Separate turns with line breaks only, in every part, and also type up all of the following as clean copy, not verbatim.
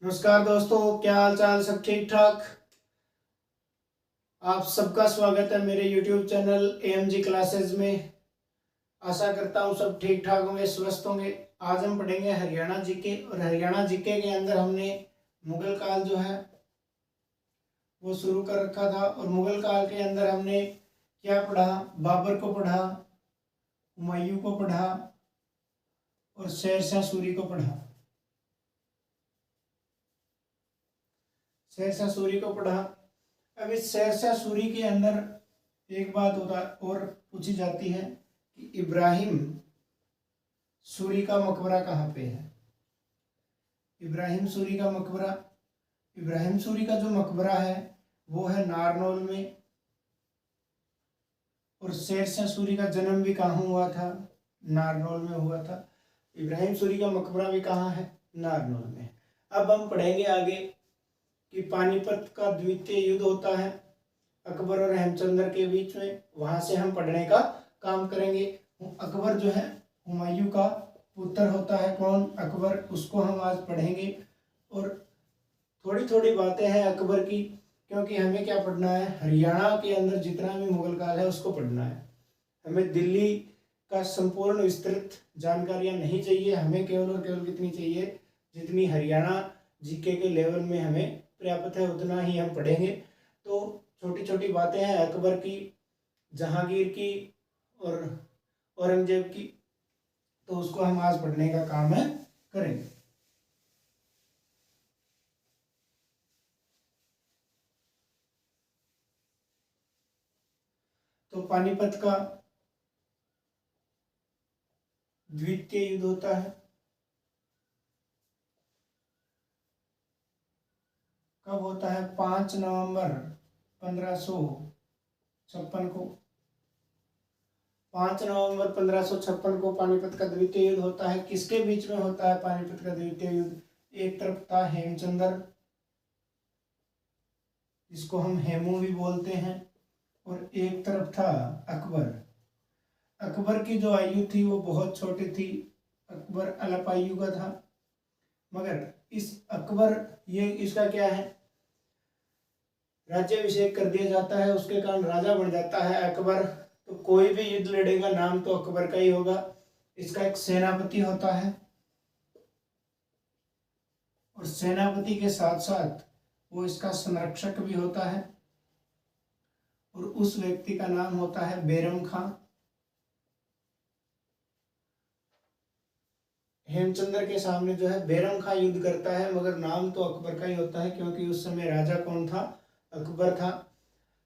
नमस्कार दोस्तों, क्या हाल चाल? सब ठीक ठाक? आप सबका स्वागत है मेरे YouTube चैनल AMG क्लासेस में। आशा करता हूँ सब ठीक ठाक होंगे, स्वस्थ होंगे। आज हम पढ़ेंगे हरियाणा जीके, और हरियाणा जीके के अंदर हमने मुगल काल जो है वो शुरू कर रखा था। और मुगल काल के अंदर हमने क्या पढ़ा? बाबर को पढ़ा, हुमायूं को पढ़ा और शेरशाह सूरी को पढ़ा। शेरशाह सूरी को पढ़ा। अब इस शेरशाह सूरी के अंदर एक बात होता और पूछी जाती है कि इब्राहिम सूरी का मकबरा कहाँ पे है? इब्राहिम सूरी का मकबरा, इब्राहिम सूरी का जो मकबरा है वो है नारनौल में। और शेरशाह सूरी का जन्म भी कहाँ हुआ था? नारनौल में हुआ था। इब्राहिम सूरी का मकबरा भी कहाँ है? नारनौल में। अब हम पढ़ेंगे आगे कि पानीपत का द्वितीय युद्ध होता है अकबर और हेमचंद्र के बीच में। वहां से हम पढ़ने का काम करेंगे। अकबर जो है हुमायूं का पुत्र होता है। कौन? अकबर। उसको हम आज पढ़ेंगे। और थोड़ी थोड़ी बातें हैं अकबर की, क्योंकि हमें क्या पढ़ना है? हरियाणा के अंदर जितना भी मुगल काल है उसको पढ़ना है। हमें दिल्ली का संपूर्ण विस्तृत जानकारियां नहीं चाहिए। हमें केवल और केवल कितनी चाहिए? जितनी हरियाणा जीके के लेवल में हमें पर्याप्त है उतना ही हम पढ़ेंगे। तो छोटी छोटी बातें हैं अकबर की, जहांगीर की और औरंगजेब की, तो उसको हम आज पढ़ने का काम है करेंगे। तो पानीपत का द्वितीय युद्ध होता है। कब होता है? 5 नवंबर 1556 को। 5 नवंबर 1556 को पानीपत का द्वितीय युद्ध होता है। किसके बीच में होता है पानीपत का द्वितीय युद्ध? एक तरफ था हेमचंद्र, जिसको हम हेमू भी बोलते हैं, और एक तरफ था अकबर। अकबर की जो आयु थी वो बहुत छोटी थी। अकबर अल्प आयु का था। मगर इस अकबर, ये इसका क्या है, राज्याभिषेक कर दिया जाता है, उसके कारण राजा बन जाता है अकबर। तो कोई भी युद्ध लड़ेगा नाम तो अकबर का ही होगा। इसका एक सेनापति होता है, और सेनापति के साथ साथ वो इसका संरक्षक भी होता है, और उस व्यक्ति का नाम होता है बैरम खां। हेमचंद्र के सामने जो है बैरम खां युद्ध करता है, मगर नाम तो अकबर का ही होता है, क्योंकि उस समय राजा कौन था? अकबर था।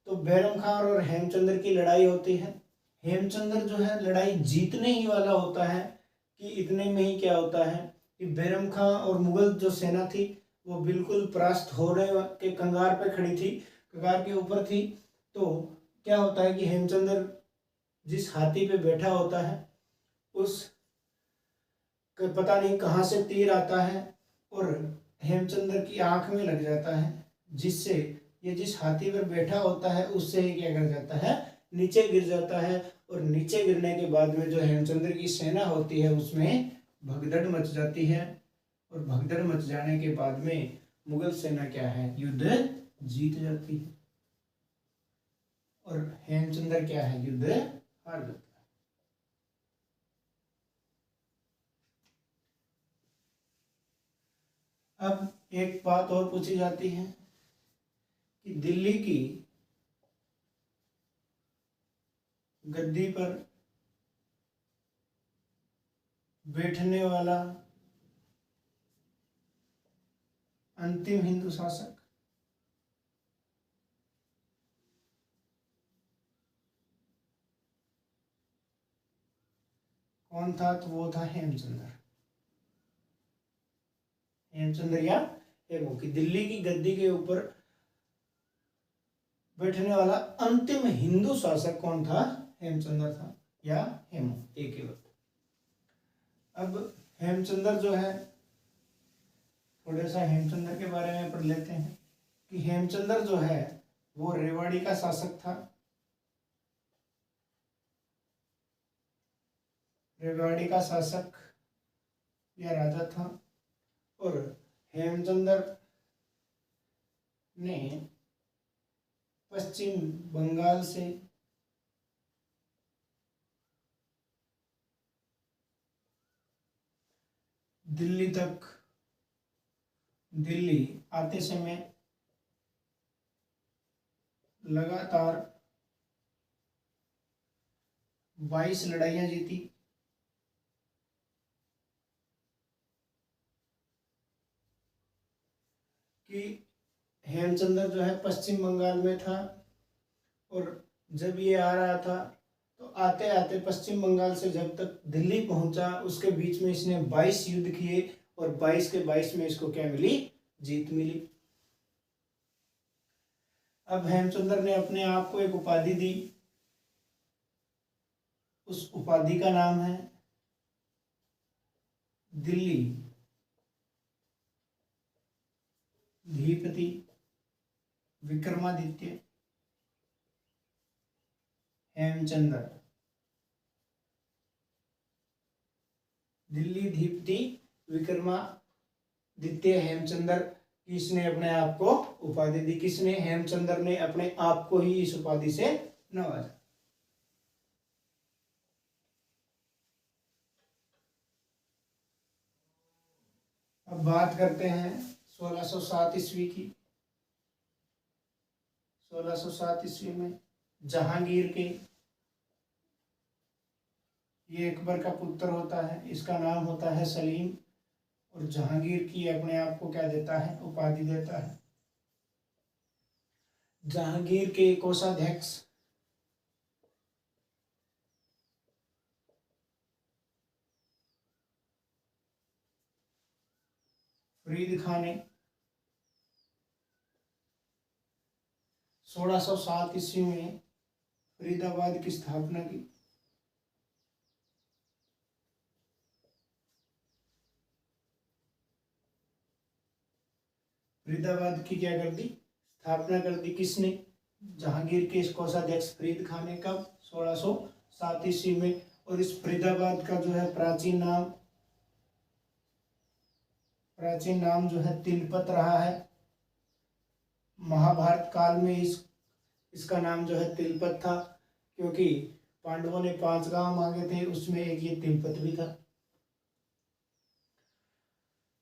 तो बैरम खां और हेमचंद्र की लड़ाई होती है। हेमचंद्र जो है लड़ाई जीतने ही वाला होता है, कि इतने में ही क्या होता है कि बैरम खां और मुगल जो सेना थी वो बिल्कुल परास्त होने के कंगार पे खड़ी थी, कगार के ऊपर थी। तो क्या होता है कि हेमचंद्र जिस हाथी पे बैठा होता है उस पता नहीं कहाँ से तीर आता है और हेमचंद्र की आंख में लग जाता है, जिससे ये जिस हाथी पर बैठा होता है उससे ही क्या कर जाता है? नीचे गिर जाता है। और नीचे गिरने के बाद में जो हेमचंद्र की सेना होती है उसमें भगदड़ मच जाती है। और भगदड़ मच जाने के बाद में मुगल सेना क्या है? युद्ध जीत जाती है, और हेमचंद्र क्या है? युद्ध हार जाता है। अब एक बात और पूछी जाती है कि दिल्ली की गद्दी पर बैठने वाला अंतिम हिंदू शासक कौन था? तो वो था हेमचंद्र। हेमचंद्र या हेमू। की दिल्ली की गद्दी के ऊपर बैठने वाला अंतिम हिंदू शासक कौन था? हेमचंद्र था या हेमू, एक ही बात। अब हेमचंद्र जो है, थोड़ा सा हेमचंद्र के बारे में पढ़ लेते हैं कि हेमचंद्र जो है वो रेवाड़ी का शासक था। रेवाड़ी का शासक या राजा था। और हेमचंद्र ने पश्चिम बंगाल से दिल्ली आते समय लगातार 22 लड़ाइयां जीती। कि हेमचंद्र जो है पश्चिम बंगाल में था और जब ये आ रहा था तो आते आते पश्चिम बंगाल से जब तक दिल्ली पहुंचा उसके बीच में इसने 22 युद्ध किए और 22 के 22 में इसको क्या मिली? जीत मिली। अब हेमचंद्र ने अपने आप को एक उपाधि दी। उस उपाधि का नाम है दिल्ली धीपति विक्रमादित्य हेमचंद्र। दिल्ली धीपति विक्रमादित्य हेमचंद्र किसने अपने आप को उपाधि दी? किसने? हेमचंद्र ने अपने आप को ही इस उपाधि से नवाजा। अब बात करते हैं 1607 ईस्वी की। 1607 ईस्वी में जहांगीर के, ये अकबर का पुत्र होता है, इसका नाम होता है सलीम, और जहांगीर की अपने आप को क्या देता है? उपाधि देता है। जहांगीर के कोषाध्यक्ष फरीद खान ने 1607 ईस्वी में फरीदाबाद की स्थापना की। फरीदाबाद की क्या कर दी? स्थापना कर दी। किसने? जहांगीर के कोषाध्यक्ष फरीद खान ने। कब? 1607 ईस्वी में। और इस फरीदाबाद का जो है प्राचीन नाम जो है तिलपत रहा है। महाभारत काल में इसका नाम जो है तिलपत था, क्योंकि पांडवों ने 5 गांव मांगे थे, उसमें एक ये तिलपत भी था।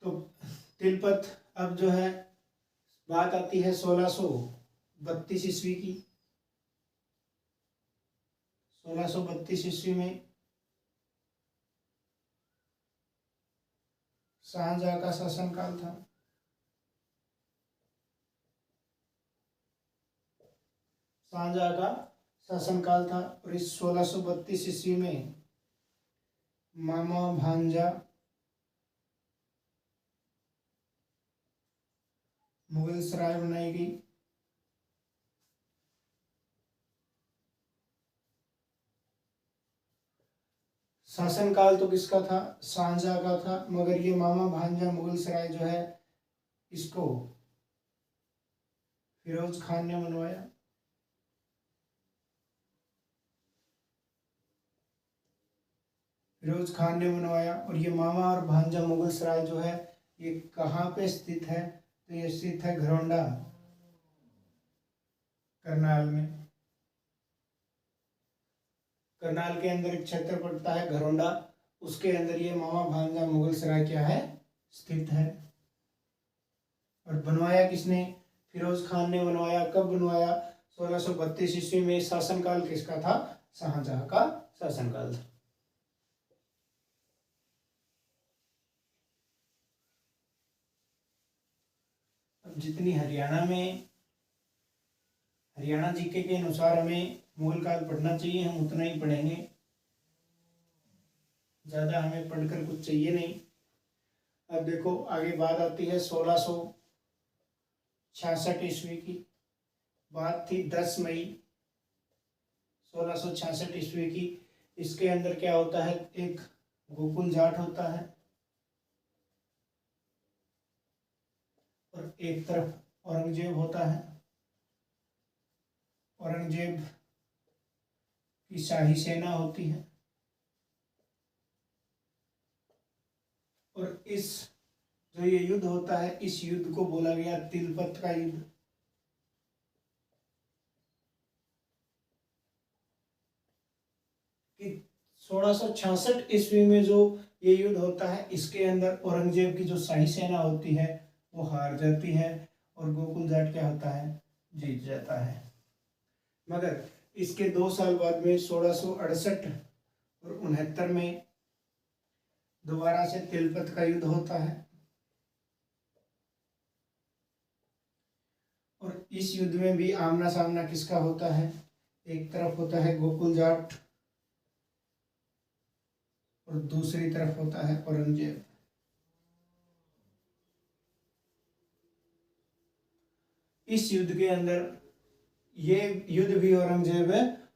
तो तिलपत। अब जो है बात आती है 1632 ईस्वी की। 1632 ईस्वी में शाहजहां का शासनकाल था। शाहजहां का शासनकाल था और इस 1632 ईस्वी में मामा भांजा मुगल सराय बनाई गई। शासनकाल तो किसका था? शाहजहां का था, मगर ये मामा भांजा मुगल सराय जो है इसको फिरोज खान ने बनवाया। फिरोज खान ने बनवाया। और ये मामा और भांजा मुगल सराय जो है ये कहाँ पे स्थित है? तो ये स्थित है घरौंडा, करनाल में। करनाल के अंदर एक क्षेत्र पड़ता है घरौंडा, उसके अंदर ये मामा भांजा मुगल सराय क्या है? स्थित है। और बनवाया किसने? फिरोज खान ने बनवाया। कब बनवाया? 1632 ईस्वी में। शासनकाल किसका था? शाहजहां का शासनकाल था। अब जितनी हरियाणा जीके के अनुसार हमें मुगल काल पढ़ना चाहिए, हम उतना ही पढ़ेंगे, ज्यादा हमें पढ़कर कुछ चाहिए नहीं। अब देखो आगे बात आती है 1666 ईस्वी की। बात थी 10 मई 1666 ईस्वी की। इसके अंदर क्या होता है? एक गोकुल जाट होता है और एक तरफ औरंगजेब होता है। औरंगजेब की शाही सेना होती है और इस जो ये युद्ध होता है, इस युद्ध को बोला गया तिलपत का युद्ध। कि 1666 ईस्वी में जो ये युद्ध होता है, इसके अंदर औरंगजेब की जो शाही सेना होती है वो हार जाती है और गोकुल जाट क्या होता है, जीत जाता है। मगर इसके 2 साल बाद में 1668 और 69 में दोबारा से तिलपत का युद्ध होता है। और इस युद्ध में भी आमना सामना किसका होता है, एक तरफ होता है गोकुल जाट और दूसरी तरफ होता है औरंगजेब। इस युद्ध के अंदर ये युद्ध भी औरंगजेब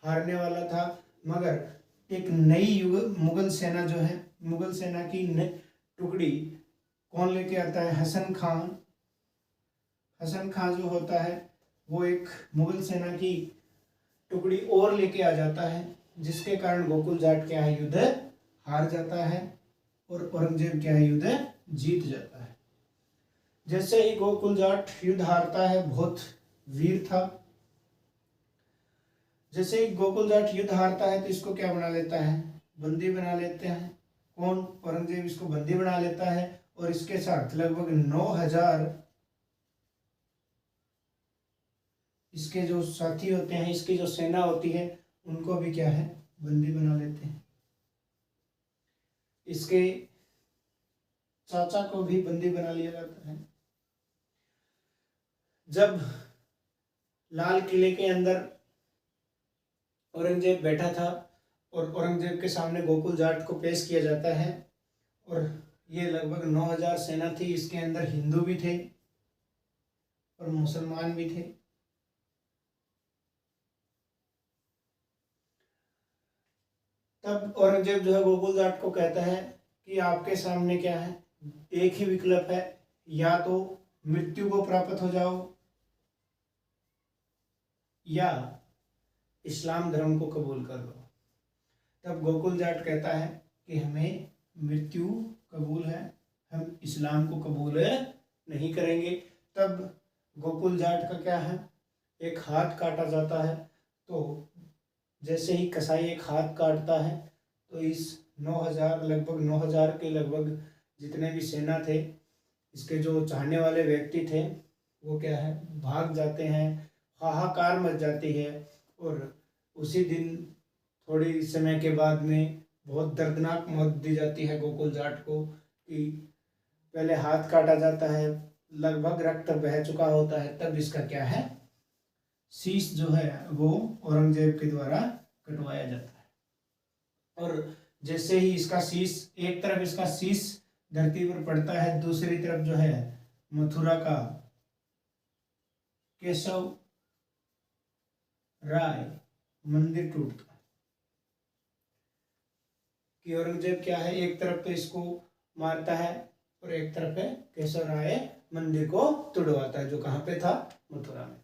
हारने वाला था, मगर एक नई मुगल सेना जो है, मुगल सेना की टुकड़ी कौन लेके आता है, हसन खान। हसन खान जो होता है वो एक मुगल सेना की टुकड़ी और लेके आ जाता है, जिसके कारण गोकुल जाट क्या है, युद्ध हार जाता है और औरंगजेब क्या है, युद्ध जीत जाता है। जैसे ही गोकुल जाट युद्ध हारता है, बहुत वीर था, जैसे ही गोकुल जाट युद्ध हारता है तो इसको क्या बना लेता है, बंदी बना लेते हैं। कौन, औरंगजेब इसको बंदी बना लेता है और इसके साथ लगभग 9000 इसके जो साथी होते हैं, इसकी जो सेना होती है, उनको भी क्या है, बंदी बना लेते हैं। इसके चाचा को भी बंदी बना लिया जाता है। जब लाल किले के अंदर औरंगजेब बैठा था और औरंगजेब के सामने गोकुल जाट को पेश किया जाता है, और ये लगभग 9000 सेना थी, इसके अंदर हिंदू भी थे और मुसलमान भी थे। तब औरंगजेब जो है गोकुल जाट को कहता है कि आपके सामने क्या है, एक ही विकल्प है, या तो मृत्यु को प्राप्त हो जाओ या इस्लाम धर्म को कबूल कर लो। तब गोकुल जाट कहता है कि हमें मृत्यु कबूल है, हम इस्लाम को कबूल नहीं करेंगे। तब गोकुल जाट का क्या है, एक हाथ काटा जाता है। तो जैसे ही कसाई एक हाथ काटता है तो इस 9000 लगभग 9000 के लगभग जितने भी सेना थे, इसके जो चाहने वाले व्यक्ति थे, वो क्या है, भाग जाते हैं, हाहाकार मच जाती है। और उसी दिन थोड़ी समय के बाद में बहुत दर्दनाक मौत दी जाती है गोकुल जाट को, कि पहले हाथ काटा जाता है, लगभग रक्त बह चुका होता है, तब इसका क्या है, शीश जो है वो औरंगजेब के द्वारा कटवाया जाता है। और जैसे ही इसका शीश, एक तरफ इसका शीश धरती पर पड़ता है, दूसरी तरफ जो है मथुरा का केशव राय मंदिर टूटता है। कि औरंगजेब क्या है, एक तरफ तो इसको मारता है और एक तरफ है केशव राय मंदिर को तुड़वाता है, जो कहाँ पे था, मथुरा में।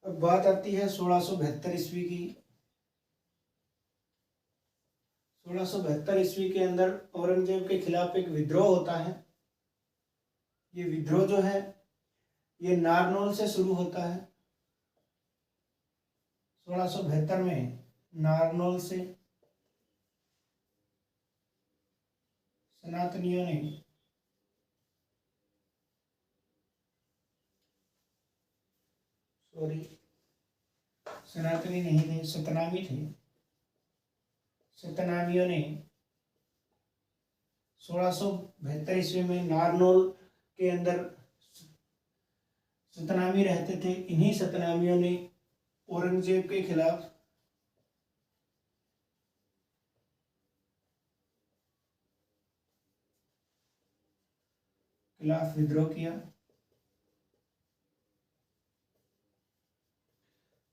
अब बात आती है 1672 ईस्वी की। 1672 ईस्वी के अंदर औरंगजेब के खिलाफ एक विद्रोह होता है। ये विद्रोह जो है ये नारनौल से शुरू होता है। 1672 में नारनौल से सनातनियों ने सनातनी नहीं थे, सतनामी थे। सतनामियों ने 1672 ईस्वी में नारनौल के अंदर सतनामी रहते थे। इन्हीं सतनामियों ने औरंगजेब के खिलाफ विद्रोह किया।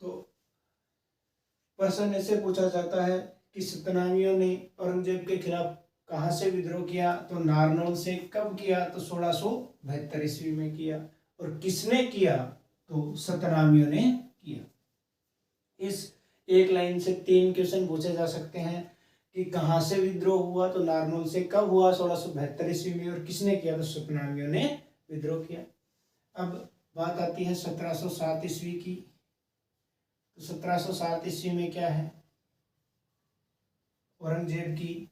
तो प्रश्न ऐसे पूछा जाता है कि सतनामियों ने औरंगजेब के खिलाफ कहाँ से विद्रोह किया, तो नारनौल से। कब किया, तो 1672 ईस्वी में किया। और किसने किया, तो सतनामियों ने किया। इस एक लाइन से 3 क्वेश्चन पूछे जा सकते हैं कि कहाँ से विद्रोह हुआ, तो नारनौल से। कब हुआ, 1672 ईस्वी में। और किसने किया, तो सतनामियों ने विद्रोह किया। अब बात आती है 1707 ईस्वी की। तो 1707 ईस्वी में क्या है, औरंगजेब की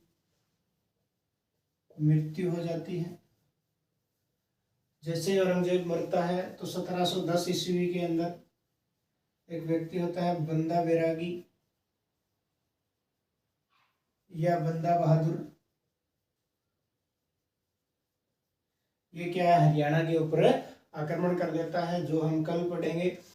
मृत्यु हो जाती है। जैसे औरंगजेब मरता है तो 1710 ईस्वी के अंदर एक व्यक्ति होता है बंदा बैरागी या बंदा बहादुर। ये क्या है, हरियाणा के ऊपर आक्रमण कर देता है, जो हम कल पढ़ेंगे।